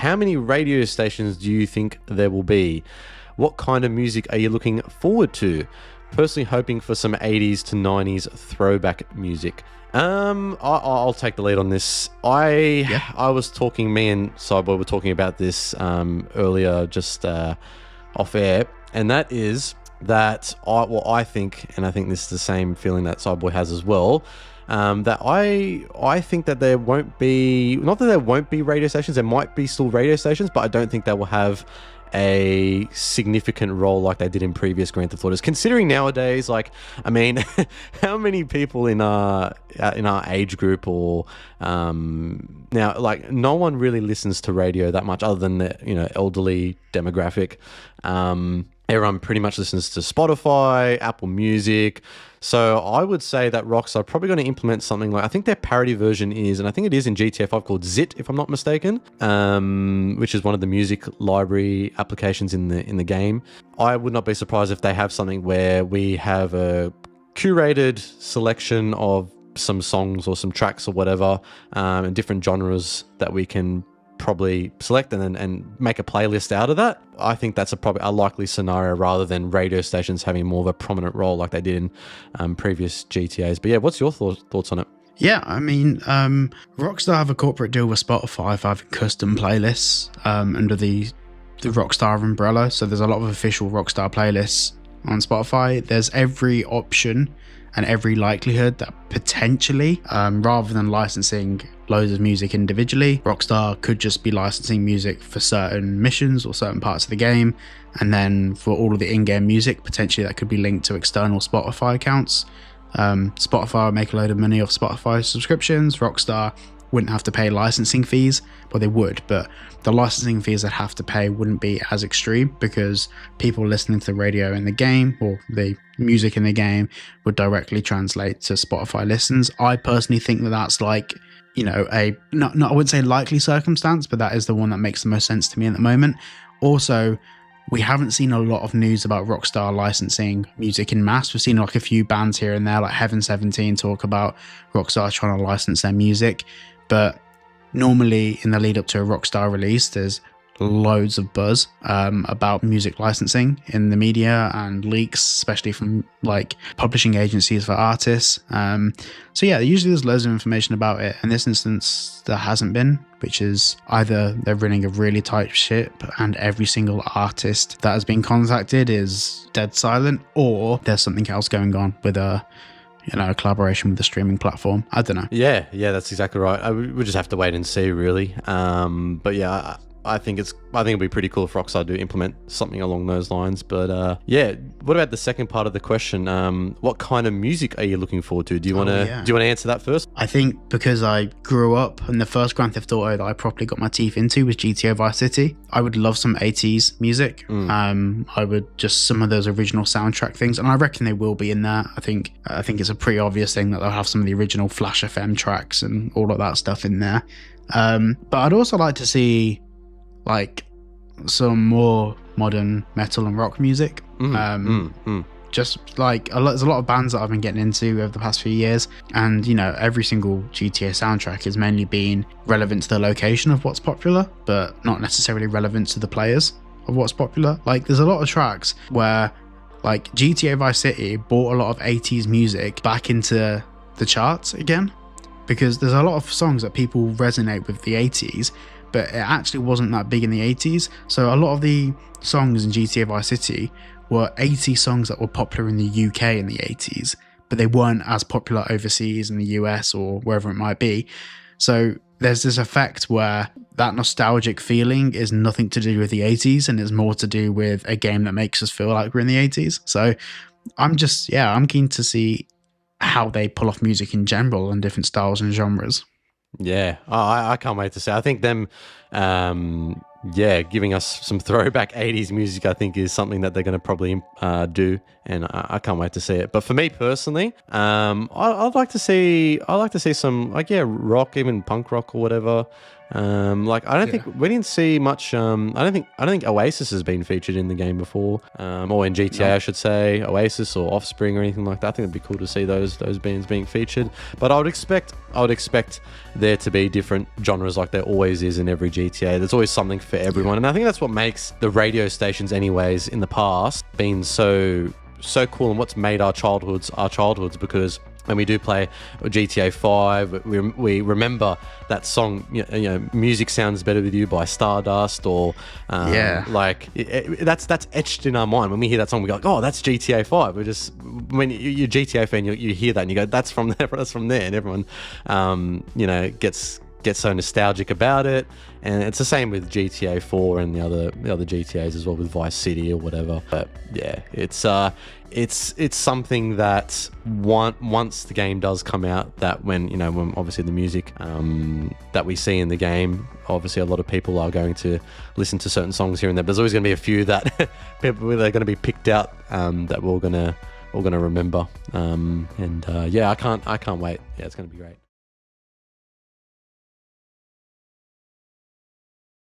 how many radio stations do you think there will be? What kind of music are you looking forward to? Personally hoping for some 80s to 90s throwback music. I'll take the lead on this. I was talking, me and Cyborg were talking about this earlier, just off air, and that is that I think, and I think this is the same feeling that Cyborg has as well, that I think that there won't be, not that there won't be radio stations, there might be still radio stations, but I don't think they will have a significant role like they did in previous Grand Theft Autos. Considering nowadays, like, I mean, how many people in our age group or now, like, no one really listens to radio that much other than the, you know, elderly demographic. Everyone pretty much listens to Spotify, Apple Music. So I would say that Rockstar are probably going to implement something like, I think their parody version is, and I think it is in GTA 5, called Zit, if I'm not mistaken, which is one of the music library applications in the game. I would not be surprised if they have something where we have a curated selection of some songs or some tracks or whatever, and different genres that we can probably select and make a playlist out of that. I think that's probably a likely scenario rather than radio stations having more of a prominent role like they did in previous GTAs. But yeah, what's your thoughts on it? Yeah, I mean, Rockstar have a corporate deal with Spotify for having custom playlists under the Rockstar umbrella. So there's a lot of official Rockstar playlists on Spotify. There's every option and every likelihood that potentially, rather than licensing loads of music individually, Rockstar could just be licensing music for certain missions or certain parts of the game, and then for all of the in-game music, potentially that could be linked to external Spotify accounts. Spotify would make a load of money off Spotify subscriptions. Rockstar wouldn't have to pay licensing fees, but they would, but the licensing fees they'd have to pay wouldn't be as extreme because people listening to the radio in the game or the music in the game would directly translate to Spotify listens. I personally think that that's like, you know, I wouldn't say likely circumstance, but that is the one that makes the most sense to me at the moment. Also, we haven't seen a lot of news about Rockstar licensing music in mass. We've seen like a few bands here and there, like Heaven 17 talk about Rockstar trying to license their music. But normally in the lead up to a Rockstar release, there's loads of buzz about music licensing in the media and leaks, especially from like publishing agencies for artists. So yeah, usually there's loads of information about it. In this instance, there hasn't been, which is either they're running a really tight ship and every single artist that has been contacted is dead silent, or there's something else going on with a collaboration with the streaming platform. I don't know. Yeah, that's exactly right. We just have to wait and see, really. But yeah, I think it'll be pretty cool if Rockstar do implement something along those lines. But yeah, what about the second part of the question? What kind of music are you looking forward to? Do you want to answer that first? I think because I grew up and the first Grand Theft Auto that I properly got my teeth into was GTA Vice City, I would love some 80s music. I would just some of those original soundtrack things, and I reckon they will be in there. I think it's a pretty obvious thing that they'll have some of the original Flash FM tracks and all of that stuff in there. But I'd also like to see like some more modern metal and rock music. Just like there's a lot of bands that I've been getting into over the past few years, and you know, every single GTA soundtrack has mainly been relevant to the location of what's popular, but not necessarily relevant to the players of what's popular. Like there's a lot of tracks where like GTA Vice City brought a lot of 80s music back into the charts again, because there's a lot of songs that people resonate with the 80s, but it actually wasn't that big in the 80s. So a lot of the songs in GTA Vice City were 80 songs that were popular in the UK in the 80s, but they weren't as popular overseas in the US or wherever it might be. So there's this effect where that nostalgic feeling is nothing to do with the 80s and is more to do with a game that makes us feel like we're in the 80s. So I'm keen to see how they pull off music in general and different styles and genres. Yeah, I can't wait to see. I think them, giving us some throwback 80s music, I think is something that they're going to probably do, and I can't wait to see it. But for me personally, I'd like to see some rock, even punk rock or whatever. Like I don't think we didn't see much. I don't think Oasis has been featured in the game before, or in GTA, I should say, Oasis or Offspring or anything like that. I think it'd be cool to see those bands being featured. But I would expect there to be different genres, like there always is in every GTA. There's always something for everyone, and I think that's what makes the radio stations, anyways, in the past, been so cool, and what's made our childhoods because when we do play GTA 5, we remember that song, Music Sounds Better With You by Stardust, or like that's etched in our mind. When we hear that song, we go, oh, that's GTA 5. We're just, when you're a GTA fan, you hear that and you go, that's from there, and everyone gets so nostalgic about it. And it's the same with GTA 4 and the other GTAs as well, with Vice City or whatever. But yeah, it's something that once the game does come out, that when obviously the music that we see in the game, obviously a lot of people are going to listen to certain songs here and there. But there's always going to be a few that they're going to be picked out that we're going to remember. I can't wait. Yeah, it's going to be great.